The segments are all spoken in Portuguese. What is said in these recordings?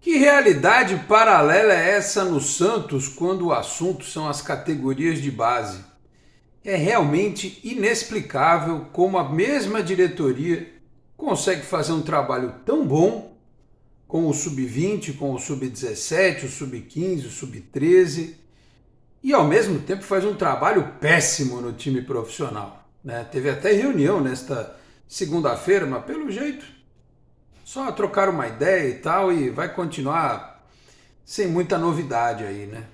Que realidade paralela é essa no Santos quando o assunto são as categorias de base? É realmente inexplicável como a mesma diretoria consegue fazer um trabalho tão bom com o sub-20, com o sub-17, o sub-15, o sub-13 e ao mesmo tempo faz um trabalho péssimo no time profissional, né? Teve até reunião nesta segunda-feira, mas pelo jeito só trocar uma ideia e tal e vai continuar sem muita novidade aí, né?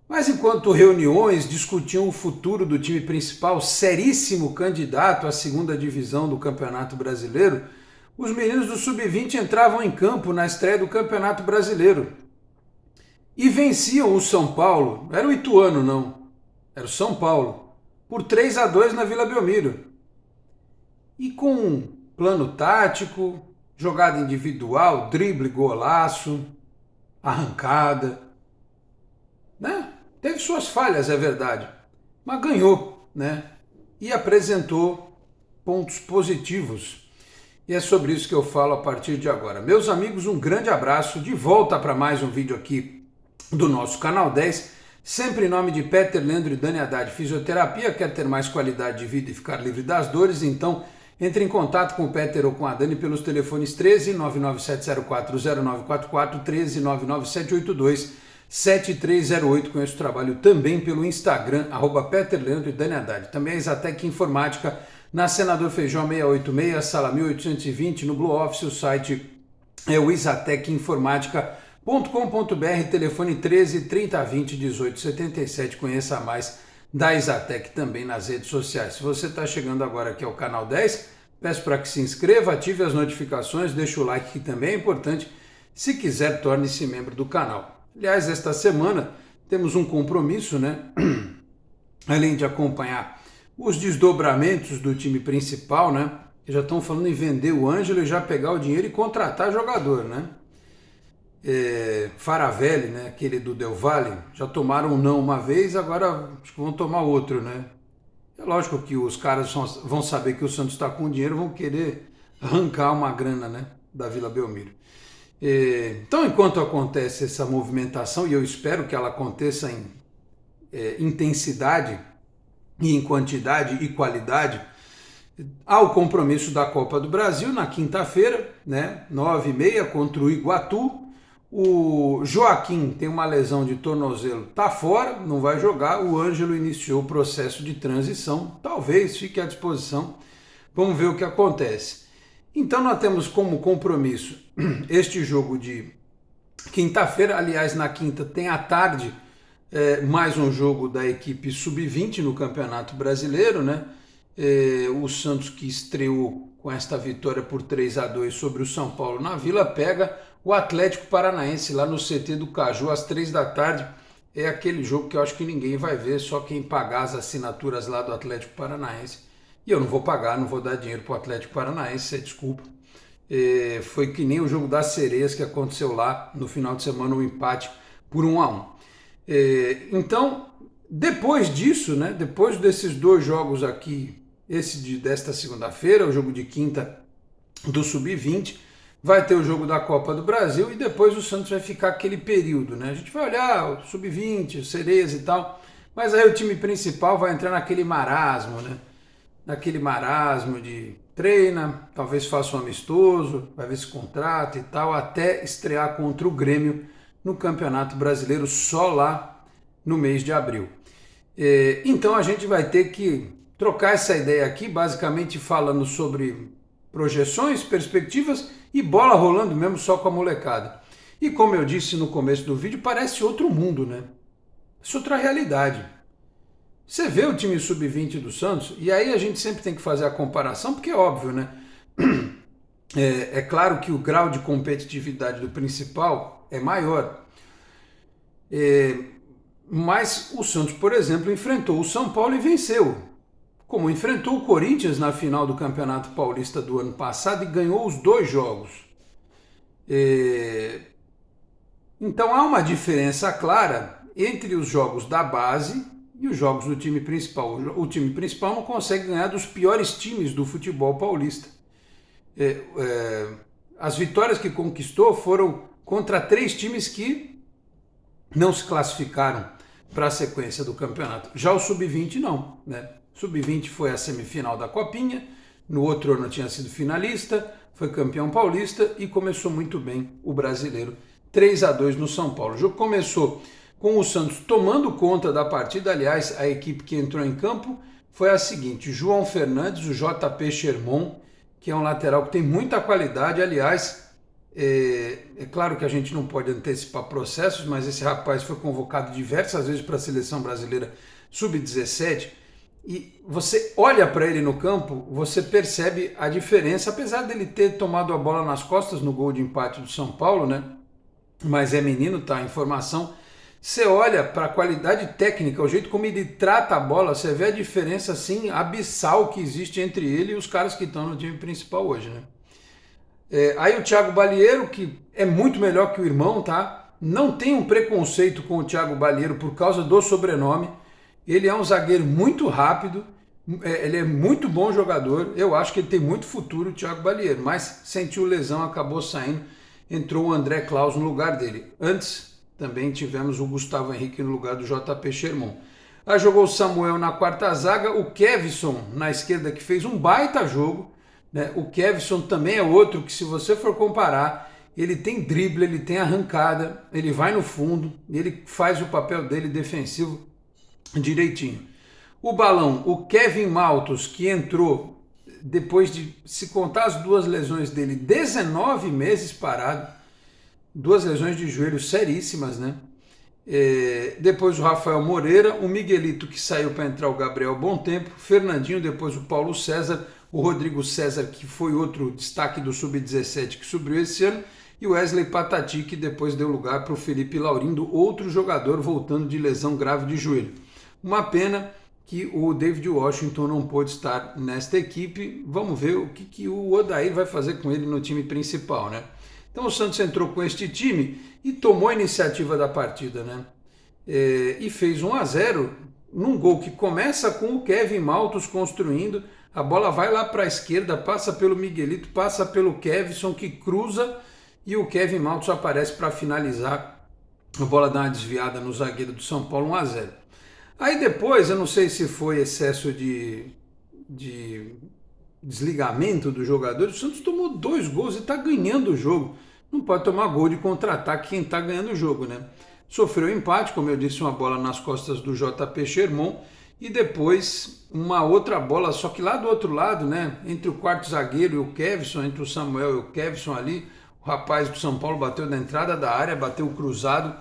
Mas enquanto reuniões discutiam o futuro do time principal, seríssimo candidato à segunda divisão do Campeonato Brasileiro, os meninos do Sub-20 entravam em campo na estreia do Campeonato Brasileiro e venciam o São Paulo, era o Ituano não, era o São Paulo, por 3-2 na Vila Belmiro. E com um plano tático, jogada individual, drible, golaço, arrancada, né? Teve suas falhas, é verdade, mas ganhou, né? E apresentou pontos positivos. E é sobre isso que eu falo a partir de agora. Meus amigos, um grande abraço, de volta para mais um vídeo aqui do nosso Canal 10, sempre em nome de Peter Leandro e Dani Haddad Fisioterapia. Quer ter mais qualidade de vida e ficar livre das dores? Então entre em contato com o Peter ou com a Dani pelos telefones 13 997040944, 13 997827308. Conheço o trabalho também pelo Instagram, @Peter Leandro e Dani Haddad. Também a Exatec Informática, na Senador Feijão 686, sala 1820, no Blue Office. O site é o isatecinformática.com.br, telefone 13 3020 1877. Conheça mais da Exatec também nas redes sociais. Se você está chegando agora aqui ao canal 10, peço para que se inscreva, ative as notificações, deixe o like que também é importante. Se quiser, torne-se membro do canal. Aliás, esta semana temos um compromisso, né? Além de acompanhar os desdobramentos do time principal, né? Já estão falando em vender o Ângelo e já pegar o dinheiro e contratar jogador, né? Faravelli, né, aquele do Del Valle, já tomaram um não uma vez, agora acho que vão tomar outro, né? É lógico que os caras vão saber que o Santos está com dinheiro, vão querer arrancar uma grana, né, da Vila Belmiro. Então, enquanto acontece essa movimentação, e eu espero que ela aconteça em intensidade e em quantidade e qualidade, há o compromisso da Copa do Brasil na quinta-feira, né, 9h30 contra o Iguatu. O Joaquim tem uma lesão de tornozelo, tá fora, não vai jogar. O Ângelo iniciou o processo de transição, talvez fique à disposição. Vamos ver o que acontece. Então nós temos como compromisso este jogo de quinta-feira. Aliás, na quinta tem à tarde mais um jogo da equipe sub-20 no Campeonato Brasileiro, né? O Santos, que estreou com esta vitória por 3-2 sobre o São Paulo na Vila, pega o Atlético Paranaense lá no CT do Caju às 3 da tarde. É aquele jogo que eu acho que ninguém vai ver, só quem pagar as assinaturas lá do Atlético Paranaense. E eu não vou pagar, não vou dar dinheiro para o Atlético Paranaense, desculpa. Foi que nem o jogo das sereias que aconteceu lá no final de semana, um empate por 1-1. Então, depois disso, né, depois desses dois jogos aqui, desta segunda-feira, o jogo de quinta do Sub-20, vai ter o jogo da Copa do Brasil e depois o Santos vai ficar aquele período, né? A gente vai olhar o Sub-20, sereias e tal, mas aí o time principal vai entrar naquele marasmo, né? Naquele marasmo de treina, talvez faça um amistoso, vai ver se contrata e tal, até estrear contra o Grêmio no Campeonato Brasileiro só lá no mês de abril. Então a gente vai ter que trocar essa ideia aqui, basicamente falando sobre projeções, perspectivas e bola rolando mesmo só com a molecada. E como eu disse no começo do vídeo, parece outro mundo, né? Isso é outra realidade. Você vê o time sub-20 do Santos, e aí a gente sempre tem que fazer a comparação, porque é óbvio, né? É claro que o grau de competitividade do principal é maior. Mas o Santos, por exemplo, enfrentou o São Paulo e venceu. Como enfrentou o Corinthians na final do Campeonato Paulista do ano passado e ganhou os dois jogos. Então há uma diferença clara entre os jogos da base e os jogos do time principal. O time principal não consegue ganhar dos piores times do futebol paulista. As vitórias que conquistou foram contra 3 times que não se classificaram para a sequência do campeonato. Já o Sub-20 não, né? Sub-20 foi a semifinal da Copinha, no outro ano tinha sido finalista, foi campeão paulista e começou muito bem o brasileiro, 3-2 no São Paulo. O jogo começou com o Santos tomando conta da partida. Aliás, a equipe que entrou em campo foi a seguinte: João Fernandes, o JP Sherman, que é um lateral que tem muita qualidade. Aliás, é claro que a gente não pode antecipar processos, mas esse rapaz foi convocado diversas vezes para a seleção brasileira sub-17 e você olha para ele no campo, você percebe a diferença, apesar dele ter tomado a bola nas costas no gol de empate do São Paulo, né? Mas é menino, tá? Informação. Você olha para a qualidade técnica, o jeito como ele trata a bola, você vê a diferença assim abissal que existe entre ele e os caras que estão no time principal hoje, né? Aí o Thiago Balieiro, que é muito melhor que o irmão, tá? Não tem um preconceito com o Thiago Balieiro por causa do sobrenome. Ele é um zagueiro muito rápido, ele é muito bom jogador. Eu acho que ele tem muito futuro, o Thiago Balieiro, mas sentiu lesão, acabou saindo. Entrou o André Klaus no lugar dele. Antes também tivemos o Gustavo Henrique no lugar do JP Sherman. Aí jogou o Samuel na quarta zaga, o Kevson na esquerda, que fez um baita jogo, né? O Kevson também é outro que, se você for comparar, ele tem drible, ele tem arrancada, ele vai no fundo, ele faz o papel dele defensivo direitinho. O Balão, o Kevin Maltos, que entrou depois de, se contar as 2 lesões dele, 19 meses parado, 2 lesões de joelho seríssimas, né? Depois o Rafael Moreira, o Miguelito, que saiu para entrar o Gabriel Bom Tempo, Fernandinho, depois o Paulo César, o Rodrigo César, que foi outro destaque do Sub-17 que subiu esse ano, e o Wesley Patati, que depois deu lugar para o Felipe Laurindo, outro jogador voltando de lesão grave de joelho. Uma pena que o David Washington não pôde estar nesta equipe. Vamos ver o que o Odair vai fazer com ele no time principal, né? Então o Santos entrou com este time e tomou a iniciativa da partida, né? E fez 1-0 num gol que começa com o Kevin Maltos construindo. A bola vai lá para a esquerda, passa pelo Miguelito, passa pelo Kevson, que cruza, e o Kevin Maltos aparece para finalizar. A bola dá uma desviada no zagueiro do São Paulo, 1-0. Aí depois, eu não sei se foi excesso de desligamento do jogador, o Santos tomou 2 gols e está ganhando o jogo. Não pode tomar gol de contra-ataque quem está ganhando o jogo, né? Sofreu empate, como eu disse, uma bola nas costas do JP Sherman, e depois uma outra bola, só que lá do outro lado, né? Entre o quarto zagueiro e o Kevson, entre o Samuel e o Kevson ali, o rapaz do São Paulo bateu na entrada da área, bateu cruzado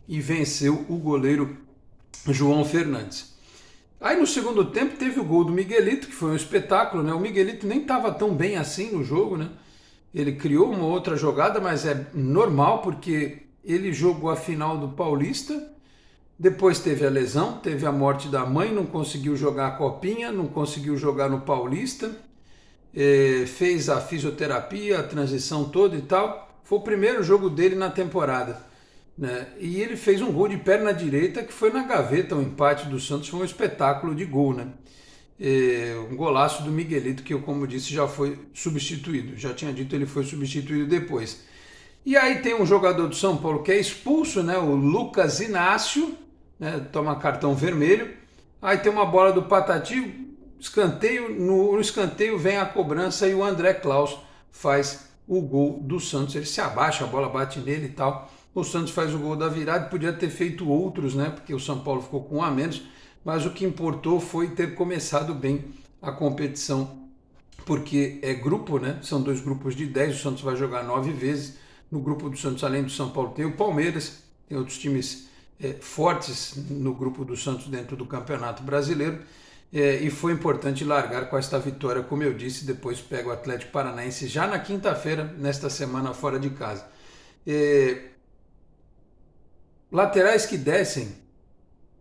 e venceu o goleiro João Fernandes. Aí no segundo tempo teve o gol do Miguelito, que foi um espetáculo, né? O Miguelito nem estava tão bem assim no jogo, né? Ele criou uma outra jogada, mas é normal porque ele jogou a final do Paulista, depois teve a lesão, teve a morte da mãe, não conseguiu jogar a Copinha, não conseguiu jogar no Paulista, fez a fisioterapia, a transição toda e tal. Foi o primeiro jogo dele na temporada, né? E ele fez um gol de perna direita que foi na gaveta. O empate do Santos foi um espetáculo de gol, né? Um golaço do Miguelito, que eu, como disse, já foi substituído. Já tinha dito, ele foi substituído depois. E aí tem um jogador do São Paulo que é expulso, né? O Lucas Inácio, né? Toma cartão vermelho. Aí tem uma bola do Patati, escanteio, no escanteio vem a cobrança e o André Klaus faz o gol do Santos. Ele se abaixa, a bola bate nele e tal. O Santos faz o gol da virada, podia ter feito outros, né? Porque o São Paulo ficou com 1 a menos, mas o que importou foi ter começado bem a competição, porque é grupo, né? São 2 grupos de 10, o Santos vai jogar 9 vezes. No grupo do Santos, além do São Paulo, tem o Palmeiras, tem outros times fortes no grupo do Santos dentro do Campeonato Brasileiro, e foi importante largar com esta vitória, como eu disse. Depois pega o Atlético Paranaense já na quinta-feira, nesta semana fora de casa. Laterais que descem,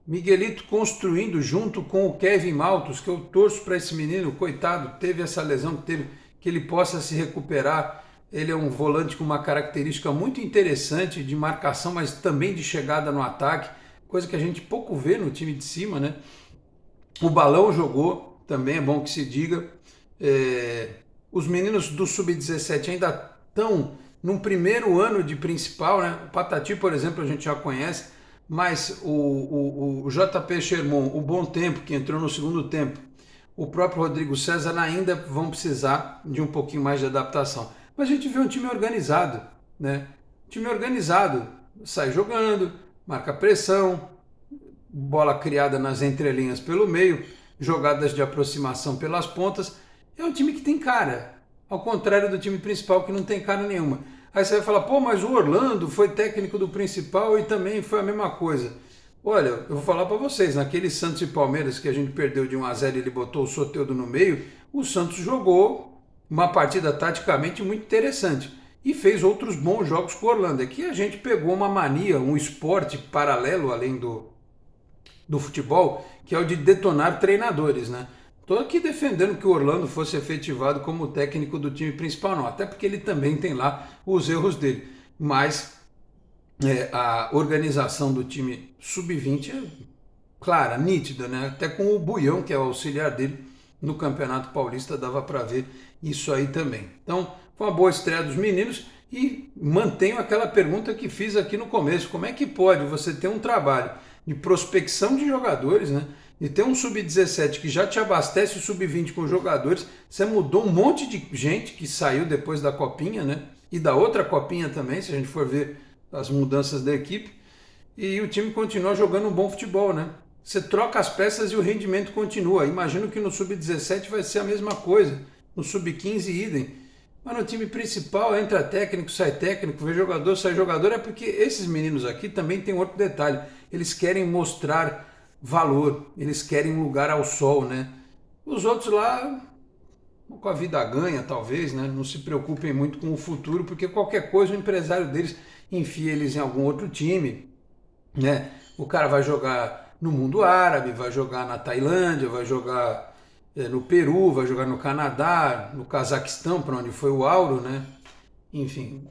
Miguelito construindo junto com o Kevin Maltos, que eu torço para esse menino, coitado, teve essa lesão, que ele possa se recuperar. Ele é um volante com uma característica muito interessante de marcação, mas também de chegada no ataque, coisa que a gente pouco vê no time de cima, né? O Balão jogou, também é bom que se diga. Os meninos do Sub-17 ainda estão num primeiro ano de principal, né? O Patati, por exemplo, a gente já conhece, mas o JP Sherman, o Bom Tempo, que entrou no segundo tempo, o próprio Rodrigo César ainda vão precisar de um pouquinho mais de adaptação. Mas a gente vê um time organizado, né? Time organizado, sai jogando, marca pressão, bola criada nas entrelinhas pelo meio, jogadas de aproximação pelas pontas. É um time que tem cara, ao contrário do time principal que não tem cara nenhuma. Aí você vai falar, pô, mas o Orlando foi técnico do principal e também foi a mesma coisa. Olha, eu vou falar para vocês, naquele Santos e Palmeiras que a gente perdeu de 1-0 e ele botou o Soteldo no meio, o Santos jogou uma partida taticamente muito interessante e fez outros bons jogos com o Orlando. Aqui a gente pegou uma mania, um esporte paralelo além do futebol, que é o de detonar treinadores, né? Estou aqui defendendo que o Orlando fosse efetivado como técnico do time principal, não, até porque ele também tem lá os erros dele, mas a organização do time sub-20 é clara, nítida, né? Até com o Buião, que é o auxiliar dele no Campeonato Paulista, dava para ver isso aí também. Então, foi uma boa estreia dos meninos e mantenho aquela pergunta que fiz aqui no começo: como é que pode você ter um trabalho de prospecção de jogadores, né? E ter um sub-17 que já te abastece o sub-20 com jogadores, você mudou um monte de gente que saiu depois da copinha, né? E da outra copinha também, se a gente for ver as mudanças da equipe, e o time continua jogando um bom futebol, né? Você troca as peças e o rendimento continua. Imagino que no sub-17 vai ser a mesma coisa, no sub-15 idem. Mas no time principal entra técnico, sai técnico, vê jogador, sai jogador. É porque esses meninos aqui também tem outro detalhe. Eles querem mostrar valor, eles querem um lugar ao sol, né? Os outros lá, com a vida ganha talvez, né? Não se preocupem muito com o futuro, porque qualquer coisa o empresário deles enfia eles em algum outro time, né? O cara vai jogar no mundo árabe, vai jogar na Tailândia, vai jogar no Peru, vai jogar no Canadá, no Cazaquistão, para onde foi o Auro, né? Enfim,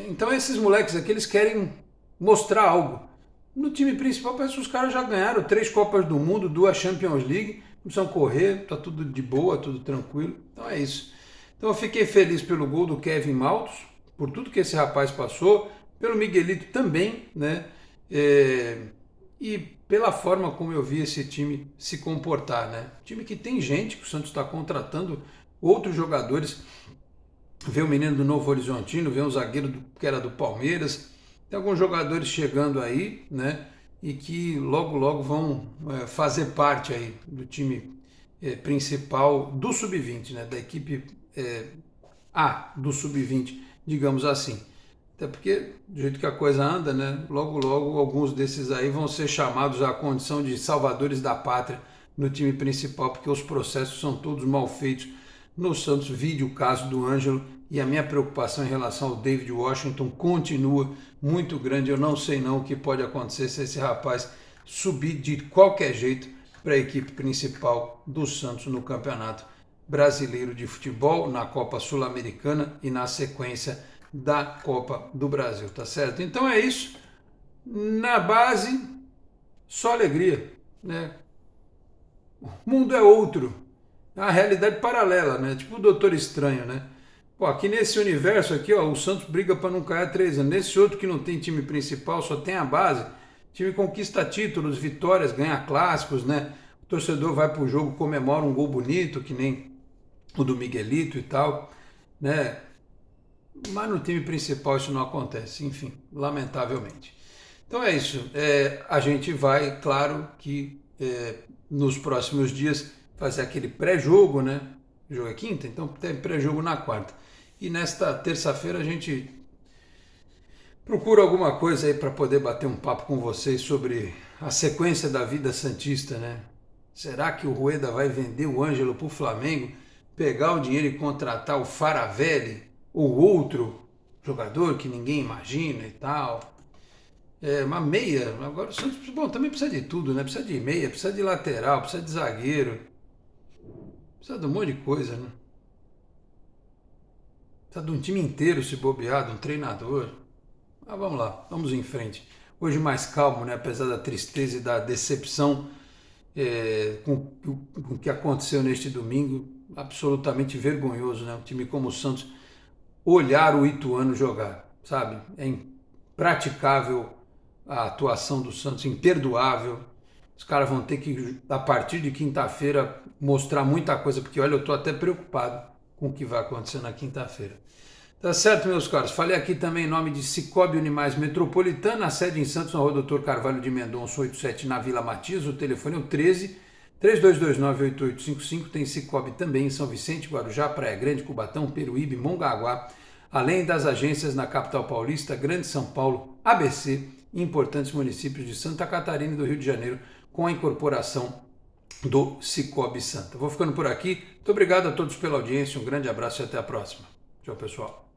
então esses moleques aqui, eles querem mostrar algo. No time principal parece que os caras já ganharam 3 Copas do Mundo, 2 Champions League, não precisam correr, tá tudo de boa, tudo tranquilo. Então é isso. Então eu fiquei feliz pelo gol do Kevin Maltos, por tudo que esse rapaz passou, pelo Miguelito também, né? E pela forma como eu vi esse time se comportar, né? Time que tem gente, que o Santos está contratando outros jogadores. Vê o menino do Novo Horizontino, vê um zagueiro que era do Palmeiras. Tem alguns jogadores chegando aí, né? E que logo, logo vão fazer parte aí do time principal do Sub-20, né? Da equipe A do Sub-20, digamos assim. Até porque, do jeito que a coisa anda, né? Logo, logo, alguns desses aí vão ser chamados à condição de salvadores da pátria no time principal, porque os processos são todos mal feitos no Santos. Vide o caso do Ângelo, e a minha preocupação em relação ao David Washington continua muito grande. Eu não sei não o que pode acontecer se esse rapaz subir de qualquer jeito para a equipe principal do Santos no Campeonato Brasileiro de Futebol, na Copa Sul-Americana e na sequência da Copa do Brasil, tá certo? Então é isso. Na base, só alegria, né? O mundo é outro, é uma realidade paralela, né? Tipo o Doutor Estranho, né? Pô, aqui nesse universo aqui, ó, o Santos briga para não cair há 3 anos. Nesse outro que não tem time principal, só tem a base, o time conquista títulos, vitórias, ganha clássicos, né? O torcedor vai pro jogo, comemora um gol bonito, que nem o do Miguelito e tal, né? Mas no time principal isso não acontece, enfim, lamentavelmente. Então é isso. A gente vai, claro que nos próximos dias fazer aquele pré-jogo, né? O jogo é quinta, então tem pré-jogo na quarta. E nesta terça-feira a gente procura alguma coisa aí para poder bater um papo com vocês sobre a sequência da vida santista, né? Será que o Rueda vai vender o Ângelo para o Flamengo, pegar o dinheiro e contratar o Faravelli ou outro jogador que ninguém imagina e tal? Uma meia, agora o Santos, bom, também precisa de tudo, né? Precisa de meia, precisa de lateral, precisa de zagueiro, precisa de um monte de coisa, né? Precisa de um time inteiro se bobear, de um treinador. Mas vamos lá, vamos em frente. Hoje mais calmo, né? Apesar da tristeza e da decepção com o que aconteceu neste domingo, absolutamente vergonhoso, né? Um time como o Santos olhar o Ituano jogar, sabe? É impraticável a atuação do Santos, imperdoável. Os caras vão ter que, a partir de quinta-feira, mostrar muita coisa, porque olha, eu estou até preocupado com o que vai acontecer na quinta-feira. Tá certo, meus caros? Falei aqui também em nome de Cicobi Unimais Metropolitana, a sede em Santos, na Rua Doutor Carvalho de Mendonça, 87, na Vila Matias. O telefone é o 13 3229-8855. Tem Cicobi também em São Vicente, Guarujá, Praia Grande, Cubatão, Peruíbe, Mongaguá, além das agências na capital paulista, Grande São Paulo, ABC e importantes municípios de Santa Catarina e do Rio de Janeiro, com a incorporação do Cicobi Santa. Vou ficando por aqui. Muito obrigado a todos pela audiência, um grande abraço e até a próxima. Tchau, pessoal.